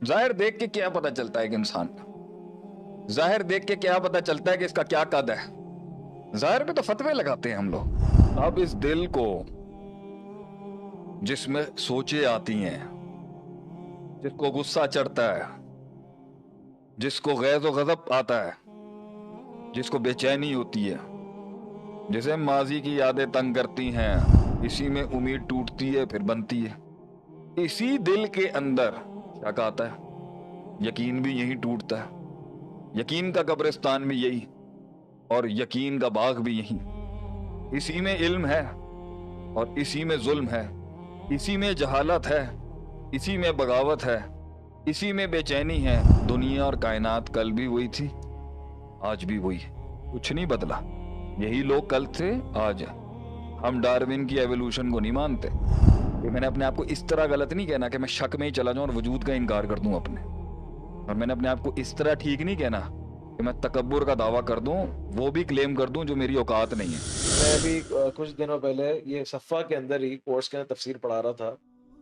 ظاہر دیکھ کے کیا پتہ چلتا ہے کہ انسان کا، ظاہر دیکھ کے کیا پتہ چلتا ہے کہ اس کا کیا قد ہے؟ ظاہر پہ تو فتوے لگاتے ہیں ہم لوگ۔ اب اس دل کو جس میں سوچیں آتی ہیں، جس کو غصہ چڑھتا ہے، جس کو غیظ و غضب آتا ہے، جس کو بے چینی ہوتی ہے، جسے ماضی کی یادیں تنگ کرتی ہیں، اسی میں امید ٹوٹتی ہے پھر بنتی ہے۔ اسی دل کے اندر شک آتا ہے، یقین بھی یہی ٹوٹتا ہے، یقین کا قبرستان بھی یہی، اور یقین کا باغ بھی یہی۔ اسی میں علم ہے اور اسی میں ظلم ہے، اسی میں جہالت ہے، اسی میں بغاوت ہے، اسی میں بے چینی ہے۔ دنیا اور کائنات کل بھی وہی تھی، آج بھی وہی ہے، کچھ نہیں بدلا۔ یہی لوگ کل تھے، آج ہے۔ ہم ڈارون کی ایوولوشن کو نہیں مانتے کہ میں نے اپنے آپ کو اس طرح غلط نہیں کہنا کہ میں شک میں ہی چلا جاؤں اور وجود کا انکار کر دوں اپنے، اور میں نے اپنے آپ کو اس طرح ٹھیک نہیں کہنا کہ میں تکبر کا دعویٰ کر دوں، وہ بھی کلیم کر دوں جو میری اوقات نہیں ہے۔ میں ابھی کچھ دنوں پہلے یہ صفا کے اندر ہی کورس کے اندر تفسیر پڑھا رہا تھا،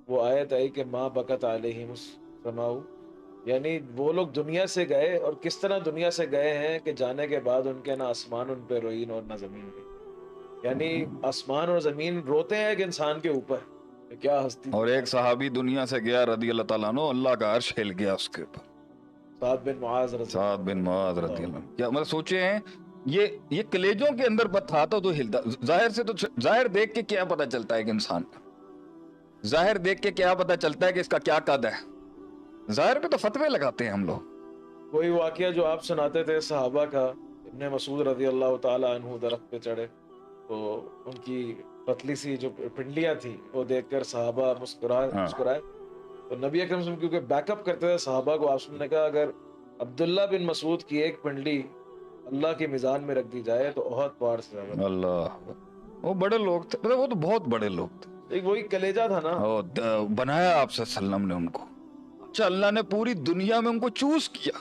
وہ آیت آئی کہ ماں بکت علیہم السماء، یعنی وہ لوگ دنیا سے گئے اور کس طرح دنیا سے گئے ہیں کہ جانے کے بعد ان کے نہ آسمان ان پہ روئی اور نہ زمین پہ، یعنی آسمان اور زمین روتے ہیں کہ انسان کے اوپر کہ کیا ہستی اور ایک صحابی دنیا سے گیا رضی اللہ تعالیٰ عنہ، اللہ کا عرش ہل گیا اس کے اوپر، سعد بن معاذ رضی سعد بن معاذ رضی اللہ عنہ۔ کیا مطلب سوچے ہیں، یہ کلیجوں کے اندر تھا تو ہلتا۔ ظاہر سے تو ظاہر دیکھ کے کیا پتہ چلتا ہے کہ انسان کا، ظاہر دیکھ کے کیا پتہ چلتا ہے کہ اس کا کیا قد ہے؟ ظاہر پہ تو فتوے لگاتے ہیں ہم لوگ۔ وہی واقعہ جو آپ سناتے تھے صحابہ کا، ابن مسعود رضی اللہ تعالی عنہ درخت پہ چڑھے تو ان کی پتلی سی جو پنڈلیاں تھیں وہ دیکھ کر صحابہ مسکرائے تو نبی اکرم صلی اللہ علیہ وسلم کیونکہ بیک اپ کرتے تھے صحابہ کو، آپ نے کہا اگر عبداللہ بن مسعود کی ایک پنڈلی اللہ کی میزان میں رکھ دی جائے تو احد پہاڑ سے زیادہ۔ اللہ، وہ بڑے لوگ تھے، وہ تو بہت بڑے لوگ تھے، ایک وہی کلیجہ تھا نا۔ بنایا آپ صلی اللہ علیہ وسلم نے ان کو۔ اچھا، اللہ نے پوری دنیا میں ان کو چوز کیا،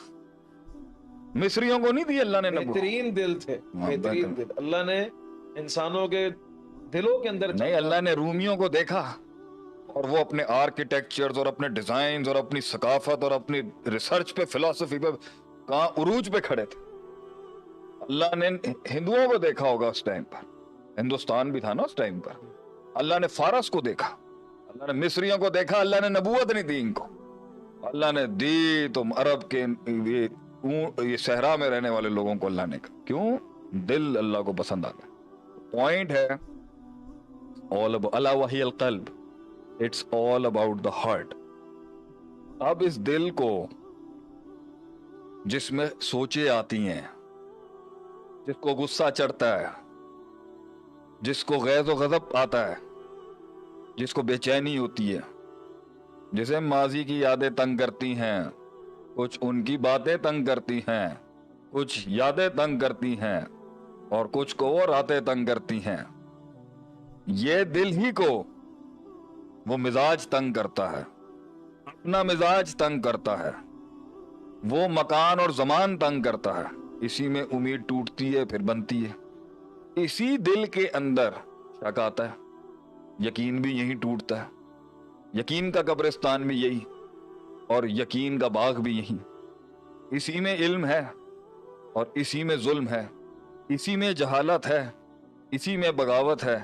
مصریوں کو نہیں دی اللہ نے نبوت۔ بہترین دل تھے، بہترین دل اللہ نے انسانوں کے دلوں کے اندر نہیں، اللہ نے رومیوں کو دیکھا اور وہ اپنے آرکیٹیکچرز اور اپنے ڈیزائنز اور اپنی ثقافت اور اپنی ریسرچ پہ، فلسفی پہ کہاں عروج پہ کھڑے تھے۔ اللہ نے ہندوؤں کو دیکھا ہوگا اس ٹائم پر، ہندوستان بھی تھا نا اس ٹائم پر۔ اللہ نے فارس کو دیکھا، اللہ نے مصریوں کو دیکھا، اللہ نے نبوت نہیں دی ان کو، اللہ نے دی تو عرب کے یہ صحرا میں رہنے والے لوگوں کو اللہ نے کہا۔ کیوں؟ دل اللہ کو پسند آتا ہے۔ پوائنٹ ہے اللہ وحی القلب، it's all about the heart. اب اس دل کو جس میں سوچیں آتی ہیں، جس کو غصہ چڑھتا ہے، جس کو غیظ و غضب آتا ہے، جس کو بے چینی ہوتی ہے، جسے ماضی کی یادیں تنگ کرتی ہیں، کچھ ان کی باتیں تنگ کرتی ہیں، کچھ یادیں تنگ کرتی ہیں، اور کچھ کو وہ راتیں تنگ کرتی ہیں، یہ دل ہی کو وہ مزاج تنگ کرتا ہے، اپنا مزاج تنگ کرتا ہے، وہ مکان اور زمان تنگ کرتا ہے، اسی میں امید ٹوٹتی ہے پھر بنتی ہے۔ اسی دل کے اندر شک آتا ہے، یقین بھی یہی ٹوٹتا ہے، یقین کا قبرستان بھی یہی، اور یقین کا باغ بھی یہی۔ اسی میں علم ہے اور اسی میں ظلم ہے، اسی میں جہالت ہے، اسی میں بغاوت ہے،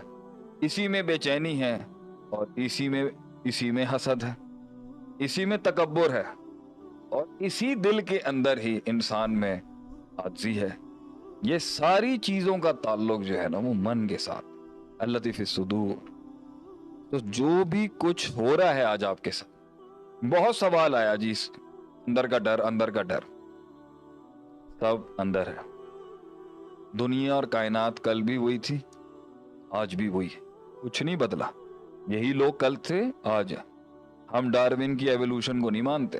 اسی میں بے چینی ہے، اور اسی میں حسد ہے، اسی میں تکبر ہے، اور اسی دل کے اندر ہی انسان میں عاجزی ہے۔ یہ ساری چیزوں کا تعلق جو ہے نا وہ من کے ساتھ، التی فی الصدور۔ تو جو بھی کچھ ہو رہا ہے آج آپ کے ساتھ، بہت سوال آیا جی، اندر کا ڈر، اندر کا ڈر، سب اندر ہے۔ دنیا اور کائنات کل بھی وہی تھی، آج بھی وہی ہے، کچھ نہیں بدلا۔ یہی لوگ کل تھے، آج ہے۔ ہم ڈارون کی ایوولوشن کو نہیں مانتے،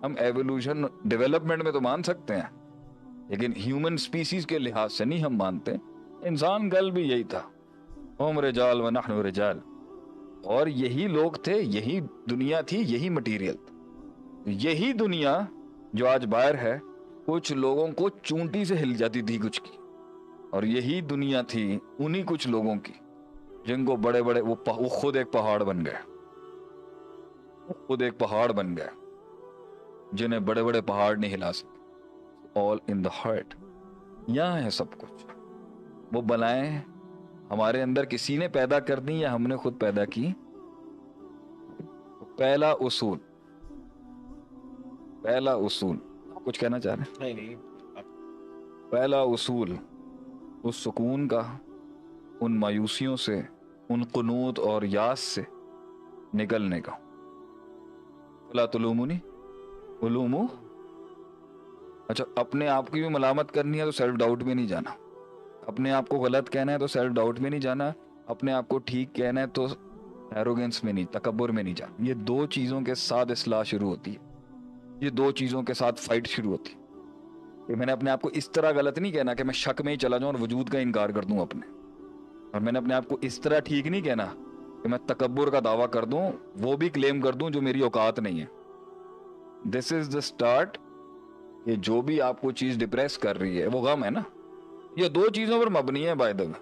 ہم ایوولوشن ڈیولپمنٹ میں تو مان سکتے ہیں لیکن ہیومن سپیسیز کے لحاظ سے نہیں ہم مانتے۔ انسان کل بھی یہی تھا، ہم رجال و نحن رجال، اور یہی لوگ تھے، یہی دنیا تھی، یہی مٹیریل تھا۔ یہی دنیا جو آج باہر ہے، کچھ لوگوں کو چونٹی سے ہل جاتی تھی کچھ کی، اور یہی دنیا تھی انہی کچھ لوگوں کی جن کو بڑے بڑے وہ خود ایک پہاڑ بن گئے، خود ایک پہاڑ بن گئے۔ जिन्हें बड़े बड़े पहाड़ नहीं हिला सकते। ऑल इन द हार्ट, यहाँ है सब कुछ। वो बलाएं हमारे अंदर किसी ने पैदा कर दी या हमने खुद पैदा की। पहला उसूल कुछ कहना चाह रहे हैं? नहीं पहला उसूल उस सुकून का, उन मायूसियों से, उन कुनूत और यास से निकलने का। फला तुलूमुनी उलूमू। अच्छा, अपने आप की भी मलामत करनी है तो सेल्फ डाउट में नहीं जाना। अपने आप को गलत कहना है तो सेल्फ डाउट में नहीं जाना। अपने आप को ठीक कहना है तो एरोगेंस में नहीं, तकब्बुर में नहीं जाना। ये दो चीज़ों के साथ इस्लाह शुरू होती है, ये दो चीज़ों के साथ फाइट शुरू होती है। कि मैंने अपने आप को इस तरह गलत नहीं कहना कि मैं शक में ही चला जाऊं और वजूद का इनकार कर दूं अपने। और मैंने अपने आप को इस तरह ठीक नहीं कहना कि मैं तकब्बुर का दावा कर दूं, वो भी क्लेम कर दूं जो मेरी औकात नहीं है। दिस इज द स्टार्ट कि जो भी आपको चीज डिप्रेस कर रही है वो गम है ना। ये दो चीजों पर मबनी है बाय द वे।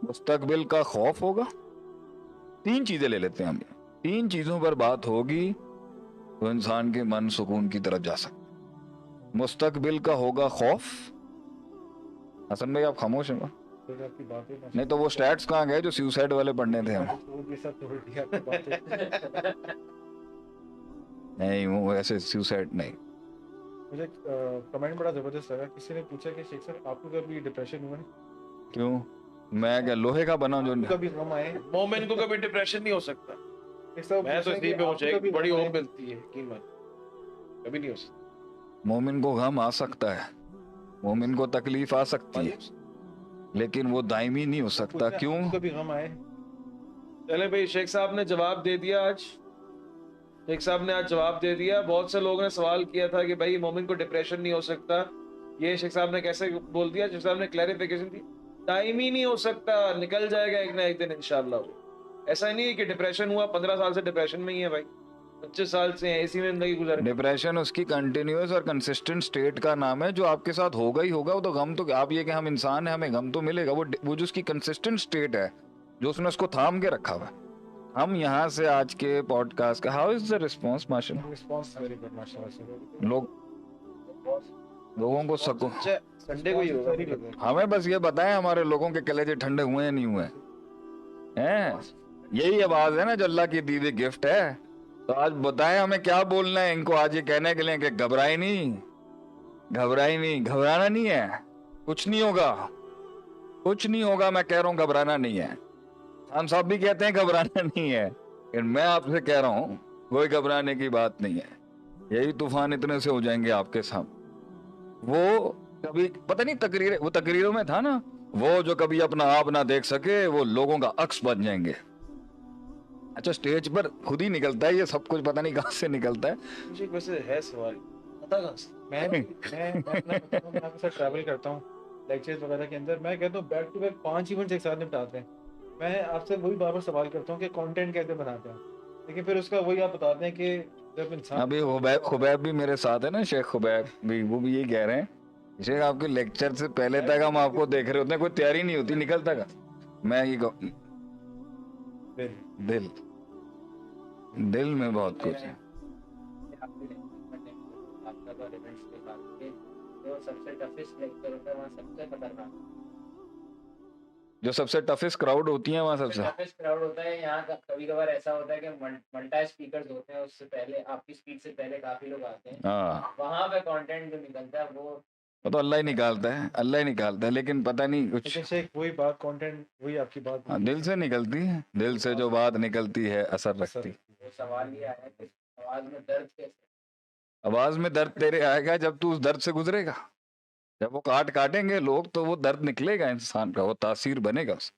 मुस्तकबिल का खौफ होगा, तीन चीजें ले लेते हैं हम, तीन चीजों पर बात होगी तो इंसान के मन सुकून की तरफ जा सकता। मुस्तकबिल का होगा खौफ। हसन भाई आप खामोश हैं? नहीं तो वो स्टैट्स कहाँ गए जो सुसाइड वाले पढ़ने थे हम? नहीं, वो ऐसे सुसाइड नहीं। मुझे कमेंट बड़ा जबरदस्त लगा, किसी ने पूछा कि शेख साहब आपको कभी डिप्रेशन हुआ है? क्यों? मैं क्या लोहे का बना जो? कभी गम आए? मोमिन को कभी डिप्रेशन नहीं हो सकता। मैं तो इसी पे मुझे एक बड़ी होप मिलती है कि कभी नहीं हो सकता। मोमिन को गम आ सकता है, मोमिन को तकलीफ आ सकती है, लेकिन वो दायमी नहीं हो सकता। क्यों? कभी गम आए? चले भाई, शेख साहब ने जवाब दे दिया आज। शेख साहब ने आज जवाब दे दिया। बहुत से लोगों ने सवाल किया था कि भाई मोमिन को डिप्रेशन नहीं हो सकता, ये शेख साहब ने कैसे बोल दिया? शेख साहब ने क्लैरिफिकेशन दी, दायमी नहीं हो सकता, निकल जाएगा एक ना एक दिन इंशाल्लाह। ऐसा नहीं है कि डिप्रेशन हुआ 15 साल से डिप्रेशन में ही है भाई, 25 साल से एसी में जिंदगी गुजारी। डिप्रेशन उसकी कंटिन्यूअस और कंसिस्टेंट स्टेट का नाम है जो आपके साथ होगा ही होगा। वो तो गम, तो आप ये कि हम इंसान हैं हमें गम तो मिलेगा, वो जो उसकी कंसिस्टेंट स्टेट है जो उसने उसको थाम के रखा हुआ है। हम यहाँ से आज के पॉडकास्ट का हाउ इज द रिस्पांस? माशाल्लाह रिस्पांस वेरी गुड माशाल्लाह। लोगों को सको संडे को ही होगा। हमें बस ये बताएं हमारे लोगों के कलेजे ठंडे हुए हैं नहीं हुए हैं? यही आवाज है ना जो अल्लाह की दी हुई गिफ्ट है। तो आज बताएं हमें क्या बोलना है इनको आज ये कहने के लिए कि घबराए नहीं, घबराना नहीं है, कुछ नहीं होगा, कुछ नहीं होगा। मैं कह रहा हूँ घबराना नहीं है। हम सब भी कहते हैं घबराना नहीं है, लेकिन मैं आपसे कह रहा हूँ कोई घबराने की बात नहीं है। यही तूफान इतने से हो जाएंगे आपके सामने। वो कभी पता नहीं वो तकरीरों में था ना, वो जो कभी अपना आप ना देख सके वो लोगों का अक्स बन जाएंगे। अच्छा, स्टेज पर खुद ही निकलता है ये सब कुछ, पता नहीं कहाँ से निकलता है। मुझे वैसे है सवाल, पता कहाँ से? मैं आपके साथ ट्रैवल करता हूँ लेक्चर्स वगैरह के अंदर, मैं कहता हूँ बैक टू बैक 5 इवेंट्स एक साथ निपटाते हैं। मैं आपसे वही बार बार सवाल करता हूँ कि कंटेंट कैसे बनाते हैं, लेकिन फिर उसका वही आप बताते हैं कि जब इंसान अभी खुबैब भी मेरे साथ है ना, शेख खुबैब भी, वो भी यही कह रहे हैं शेख आपके लेक्चर से पहले तक हम आपको देख रहे होते हैं, कोई तैयारी नहीं होती, निकलता का मैं ये दिल में बहुत कुछ है। जो सबसे टफेस्ट क्राउड होती है वहाँ सबसे टफेस्ट क्राउड होता है। यहाँ का कभी कभार ऐसा होता है कि मल्टी स्पीकर्स होते हैं, उससे पहले आपकी स्पीड से पहले काफी लोग आते हैं। हाँ, वहाँ पे कंटेंट जो निकलता है वो तो अल्लाह ही निकालता है, अल्लाह ही निकालता है, लेकिन पता नहीं कुछ वही बात कंटेंट वही आपकी बात दिल से निकलती है। दिल से जो बात निकलती है असर रखती। वो सवाल ये आया कि आवाज में दर्द कैसे? आवाज में दर्द तेरे आएगा जब तू उस दर्द से गुजरेगा। जब वो काटेंगे लोग तो वो दर्द निकलेगा इंसान का, वो तासीर बनेगा उसका।